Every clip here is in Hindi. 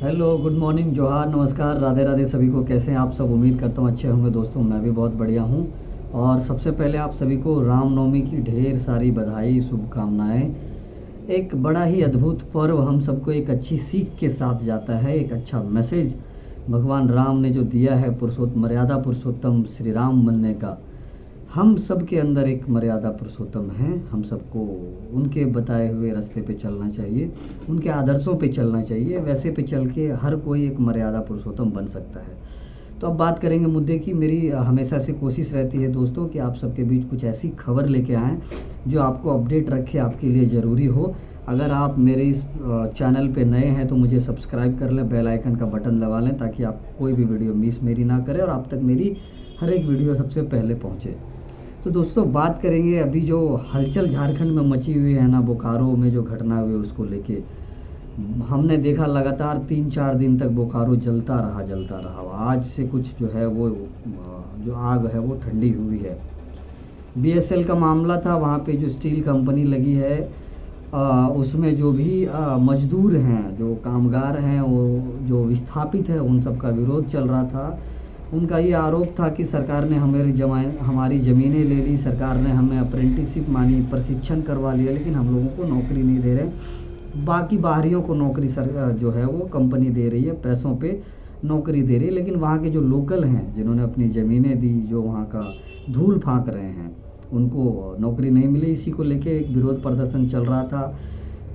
हेलो, गुड मॉर्निंग, जोहार, नमस्कार, राधे राधे सभी को। कैसे हैं आप सब? उम्मीद करता हूँ अच्छे होंगे दोस्तों। मैं भी बहुत बढ़िया हूँ। और सबसे पहले आप सभी को रामनवमी की ढेर सारी बधाई, शुभकामनाएं। एक बड़ा ही अद्भुत पर्व हम सबको एक अच्छी सीख के साथ जाता है, एक अच्छा मैसेज भगवान राम ने जो दिया है मर्यादा पुरुषोत्तम श्री राम बनने का। हम सब के अंदर एक मर्यादा पुरुषोत्तम हैं। हम सबको उनके बताए हुए रास्ते पे चलना चाहिए, उनके आदर्शों पे चलना चाहिए। वैसे पे चल के हर कोई एक मर्यादा पुरुषोत्तम बन सकता है। तो अब बात करेंगे मुद्दे की। मेरी हमेशा से कोशिश रहती है दोस्तों कि आप सबके बीच कुछ ऐसी खबर लेके आएँ जो आपको अपडेट रखे, आपके लिए ज़रूरी हो। अगर आप मेरे इस चैनल पे नए हैं तो मुझे सब्सक्राइब कर लें, बेल आइकन का बटन दबा लें, ताकि आप कोई भी वीडियो मिस मेरी ना करें और आप तक मेरी हर एक वीडियो सबसे पहले पहुँचे। तो दोस्तों बात करेंगे अभी जो हलचल झारखंड में मची हुई है ना, बोकारो में जो घटना हुई उसको लेके। हमने देखा लगातार 3-4 दिन तक बोकारो जलता रहा। आज से कुछ जो है वो जो आग है वो ठंडी हुई है। बीएसएल का मामला था। वहाँ पे जो स्टील कंपनी लगी है, उसमें जो भी मजदूर हैं, जो कामगार हैं, वो जो विस्थापित है, उन सब का विरोध चल रहा था। उनका ये आरोप था कि सरकार ने हमारी ज़मीनें ले ली, सरकार ने हमें अप्रेंटिसशिप मानी, प्रशिक्षण करवा लिया, लेकिन हम लोगों को नौकरी नहीं दे रहे। बाकी बाहरियों को नौकरी जो है वो कंपनी दे रही है, पैसों पे नौकरी दे रही है, लेकिन वहाँ के जो लोकल हैं, जिन्होंने अपनी ज़मीनें दी, जो वहाँ का धूल फाँक रहे हैं, उनको नौकरी नहीं मिली। इसी को लेके एक विरोध प्रदर्शन चल रहा था।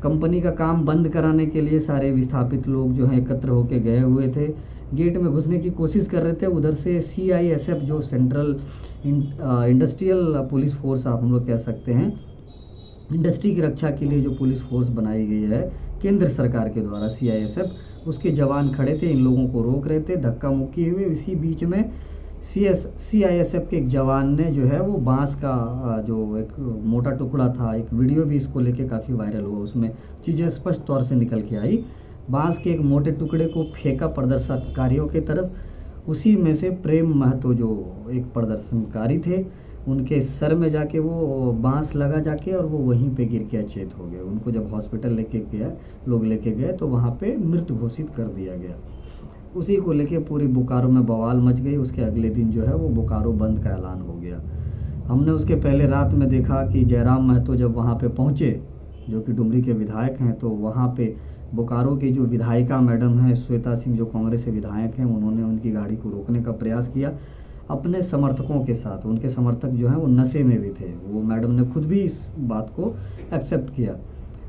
कंपनी का काम बंद कराने के लिए सारे विस्थापित लोग जो हैं एकत्र होकर गए हुए थे, गेट में घुसने की कोशिश कर रहे थे। उधर से सीआईएसएफ, जो सेंट्रल इंडस्ट्रियल पुलिस फोर्स आप हम लोग कह सकते हैं, इंडस्ट्री की रक्षा के लिए जो पुलिस फोर्स बनाई गई है केंद्र सरकार के द्वारा, सीआईएसएफ, उसके जवान खड़े थे, इन लोगों को रोक रहे थे, धक्का मुक्की हुए। इसी बीच में सीआईएसएफ के एक जवान ने जो है वो बांस का जो एक मोटा टुकड़ा था, एक वीडियो भी इसको लेके काफ़ी वायरल हुआ, उसमें चीज़ें स्पष्ट तौर से निकल के आई। बांस के एक मोटे टुकड़े को फेंका प्रदर्शनकारियों की तरफ। उसी में से प्रेम महतो, जो एक प्रदर्शनकारी थे, उनके सर में जाके वो बांस लगा जाके, और वो वहीं पे गिर के अचेत हो गए। उनको जब हॉस्पिटल लेके गए तो वहाँ पे मृत घोषित कर दिया गया। उसी को लेके पूरी बोकारो में बवाल मच गई। उसके अगले दिन जो है वो बोकारो बंद का ऐलान हो गया। हमने उसके पहले रात में देखा कि जयराम महतो जब वहाँ पे पहुँचे, जो कि डुमरी के विधायक हैं, तो वहाँ पे बोकारो की जो विधायिका मैडम हैं श्वेता सिंह, जो कांग्रेस से विधायक हैं, उन्होंने उनकी गाड़ी को रोकने का प्रयास किया अपने समर्थकों के साथ। उनके समर्थक जो हैं वो नशे में भी थे। वो मैडम ने खुद भी इस बात को एक्सेप्ट किया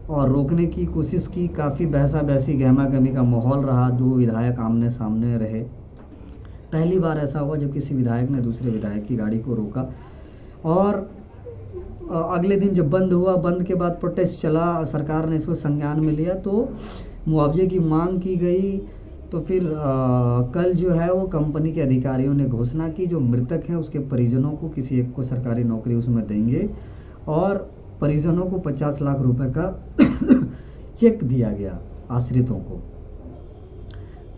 और रोकने की कोशिश की। काफ़ी बहसा बहसी, गहमा गहमी का माहौल रहा। 2 विधायक आमने सामने रहे। पहली बार ऐसा हुआ जब किसी विधायक ने दूसरे विधायक की गाड़ी को रोका। और अगले दिन जब बंद हुआ, बंद के बाद प्रोटेस्ट चला, सरकार ने इसको संज्ञान में लिया, तो मुआवजे की मांग की गई। तो फिर कल जो है वो कंपनी के अधिकारियों ने घोषणा की, जो मृतक हैं उसके परिजनों को किसी एक को सरकारी नौकरी उसमें देंगे, और परिजनों को 50 लाख रुपए का चेक दिया गया, आश्रितों को।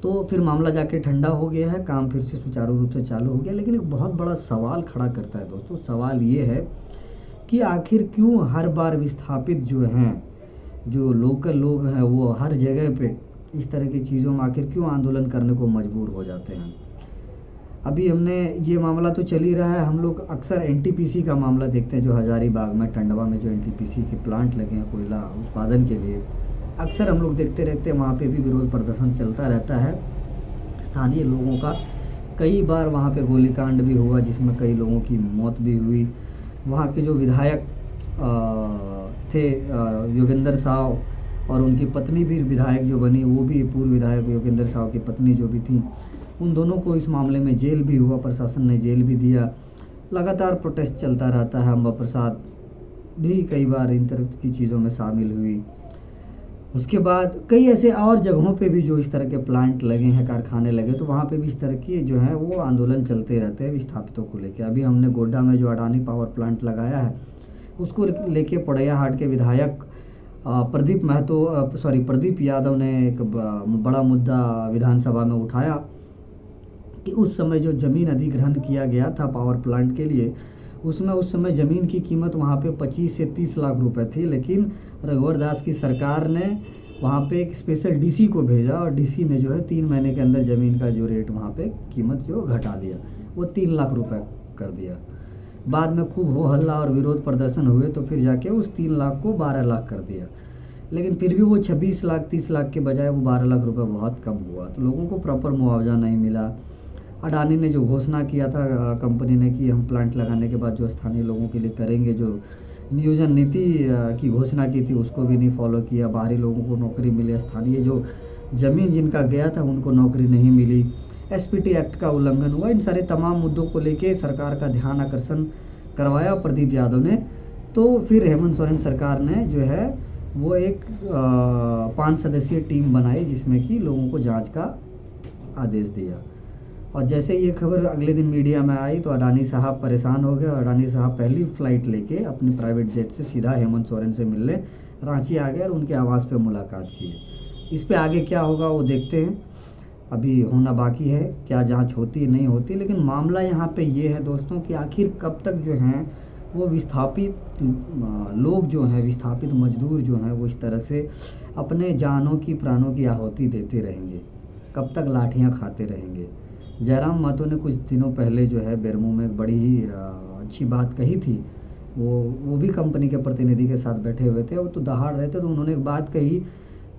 तो फिर मामला जाके ठंडा हो गया है, काम फिर से सुचारू रूप से चालू हो गया। लेकिन एक बहुत बड़ा सवाल खड़ा करता है दोस्तों। सवाल ये है कि आखिर क्यों हर बार विस्थापित जो हैं, जो लोकल लोग हैं, वो हर जगह पे इस तरह की चीज़ों में आखिर क्यों आंदोलन करने को मजबूर हो जाते हैं। अभी हमने ये मामला तो चल ही रहा है। हम लोग अक्सर एनटीपीसी का मामला देखते हैं, जो हजारीबाग में, टंडवा में जो एनटीपीसी के प्लांट लगे हैं कोयला उत्पादन के लिए, अक्सर हम लोग देखते रहते हैं। वहाँ पे भी विरोध प्रदर्शन चलता रहता है स्थानीय लोगों का। कई बार वहाँ पे गोलीकांड भी हुआ, जिसमें कई लोगों की मौत भी हुई। वहाँ के जो विधायक थे योगेंद्र साव, और उनकी पत्नी भी विधायक जो बनी, वो भी पूर्व विधायक योगेंद्र साव की पत्नी जो भी थी, उन दोनों को इस मामले में जेल भी हुआ, प्रशासन ने जेल भी दिया। लगातार प्रोटेस्ट चलता रहता है। अम्बा प्रसाद भी कई बार इन तरह की चीज़ों में शामिल हुई। उसके बाद कई ऐसे और जगहों पे भी जो इस तरह के प्लांट लगे हैं, कारखाने लगे, तो वहाँ पे भी इस तरह की जो है वो आंदोलन चलते रहते हैं विस्थापितों को लेकर। अभी हमने गोड्डा में जो अडानी पावर प्लांट लगाया है, उसको लेके पोड़ैयाहाट के विधायक प्रदीप यादव ने एक बड़ा मुद्दा विधानसभा में उठाया कि उस समय जो ज़मीन अधिग्रहण किया गया था पावर प्लांट के लिए, उसमें उस समय ज़मीन की कीमत वहाँ पे 25 से 30 लाख रुपए थी। लेकिन रघुवर दास की सरकार ने वहाँ पे एक स्पेशल डीसी को भेजा और डीसी ने जो है 3 महीने के अंदर ज़मीन का जो रेट वहाँ पे कीमत जो घटा दिया, वो 3 लाख रुपए कर दिया। बाद में खूब हो हल्ला और विरोध प्रदर्शन हुए तो फिर जाके उस 3 लाख को 12 लाख कर दिया। लेकिन फिर भी वो 26 लाख 30 लाख के बजाय वो 12 लाख रुपए बहुत कम हुआ, तो लोगों को प्रॉपर मुआवजा नहीं मिला। अडानी ने जो घोषणा किया था कंपनी ने कि हम प्लांट लगाने के बाद जो स्थानीय लोगों के लिए करेंगे, जो नियोजन नीति की घोषणा की थी उसको भी नहीं फॉलो किया। बाहरी लोगों को नौकरी मिली, स्थानीय जो ज़मीन जिनका गया था उनको नौकरी नहीं मिली। एसपीटी एक्ट का उल्लंघन हुआ। इन सारे तमाम मुद्दों को लेके सरकार का ध्यान आकर्षण करवाया प्रदीप यादव ने। तो फिर हेमंत सोरेन सरकार ने जो है वो एक 5 सदस्यीय टीम बनाई जिसमें कि लोगों को जांच का आदेश दिया। और जैसे ये खबर अगले दिन मीडिया में आई तो अडानी साहब परेशान हो गए। अडानी साहब पहली फ़्लाइट लेके अपनी प्राइवेट जेट से सीधा हेमंत सोरेन से मिलने रांची आ गए और उनके आवास पे मुलाकात की। इस पे आगे क्या होगा वो देखते हैं, अभी होना बाकी है, क्या जांच होती नहीं होती। लेकिन मामला यहाँ पे ये है दोस्तों कि आखिर कब तक जो हैं वो विस्थापित लोग जो हैं, विस्थापित मजदूर जो हैं वो इस तरह से अपने जानों की प्राणों की आहुति देते रहेंगे, कब तक लाठियाँ खाते रहेंगे। जयराम महतो ने कुछ दिनों पहले जो है बेरमो में एक बड़ी ही अच्छी बात कही थी। वो भी कंपनी के प्रतिनिधि के साथ बैठे हुए थे, वो तो दहाड़ रहे थे, तो उन्होंने एक बात कही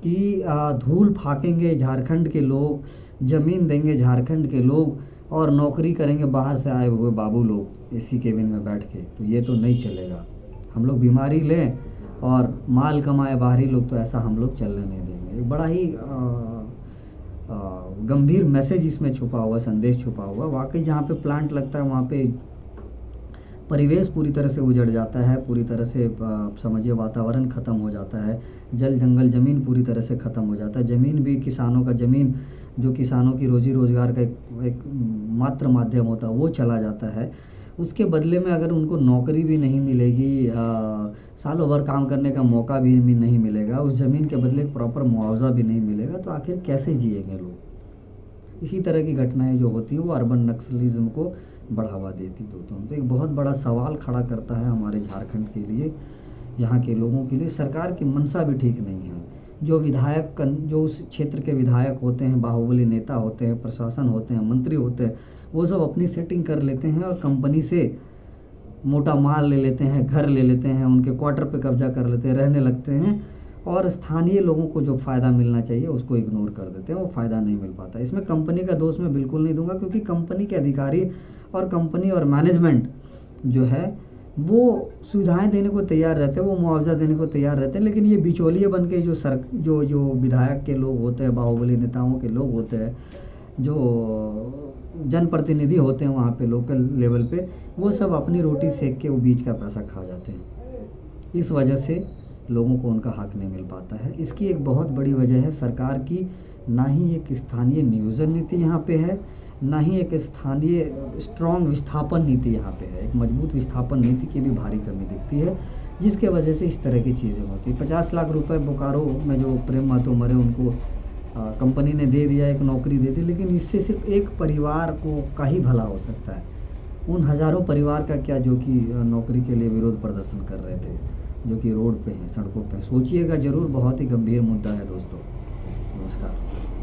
कि धूल फाकेंगे झारखंड के लोग, ज़मीन देंगे झारखंड के लोग और नौकरी करेंगे बाहर से आए हुए बाबू लोग एसी केबिन में बैठ के, तो ये तो नहीं चलेगा। हम लोग बीमारी लें और माल कमाए बाहरी लोग, तो ऐसा हम लोग चलने नहीं देंगे। एक बड़ा ही गंभीर मैसेज इसमें छुपा हुआ, संदेश छुपा हुआ। वाकई जहाँ पे प्लांट लगता है वहाँ पे परिवेश पूरी तरह से उजड़ जाता है, पूरी तरह से समझिए वातावरण ख़त्म हो जाता है, जल जंगल ज़मीन पूरी तरह से ख़त्म हो जाता है। ज़मीन भी किसानों का, ज़मीन जो किसानों की रोजी रोज़गार का एक मात्र माध्यम होता है वो चला जाता है। उसके बदले में अगर उनको नौकरी भी नहीं मिलेगी, सालों भर काम करने का मौका भी नहीं मिलेगा, उस ज़मीन के बदले प्रॉपर मुआवजा भी नहीं मिलेगा, तो आखिर कैसे जिएंगे लोग। इसी तरह की घटनाएं जो होती हैं वो अर्बन नक्सलिज्म को बढ़ावा देती दोस्तों। तो एक बहुत बड़ा सवाल खड़ा करता है हमारे झारखंड के लिए, यहाँ के लोगों के लिए। सरकार की मंशा भी ठीक नहीं है। जो विधायक, जो उस क्षेत्र के विधायक होते हैं, बाहुबली नेता होते हैं, प्रशासन होते हैं, मंत्री होते हैं, वो सब अपनी सेटिंग कर लेते हैं और कंपनी से मोटा माल ले लेते हैं, घर ले लेते हैं, उनके क्वार्टर पे कब्जा कर लेते हैं, रहने लगते हैं और स्थानीय लोगों को जो फ़ायदा मिलना चाहिए उसको इग्नोर कर देते हैं, वो फ़ायदा नहीं मिल पाता। इसमें कंपनी का दोष मैं बिल्कुल नहीं दूंगा, क्योंकि कंपनी के अधिकारी और कंपनी और मैनेजमेंट जो है वो सुविधाएं देने को तैयार रहते हैं, वो मुआवजा देने को तैयार रहते हैं। लेकिन ये बिचौलिए बन के जो विधायक के लोग होते हैं, बाहुबली नेताओं के लोग होते हैं, जो जनप्रतिनिधि होते हैं वहाँ पे लोकल लेवल पे, वो सब अपनी रोटी सेक के वो बीच का पैसा खा जाते हैं। इस वजह से लोगों को उनका हक नहीं मिल पाता है। इसकी एक बहुत बड़ी वजह है सरकार की, ना ही एक स्थानीय नियोजन नीति यहाँ पे है, ना ही एक स्थानीय स्ट्रॉन्ग विस्थापन नीति यहाँ पे है। एक मजबूत विस्थापन नीति की भी भारी कमी दिखती है, जिसके वजह से इस तरह की चीज़ें होती हैं। 50 लाख रुपए बोकारो में जो प्रेम महतो मरे उनको कंपनी ने दे दिया, एक नौकरी दे दी, लेकिन इससे सिर्फ एक परिवार को का ही भला हो सकता है। उन हज़ारों परिवार का क्या जो कि नौकरी के लिए विरोध प्रदर्शन कर रहे थे, जो कि रोड पे हैं, सड़कों पे। सोचिएगा ज़रूर, बहुत ही गंभीर मुद्दा है दोस्तों। नमस्कार।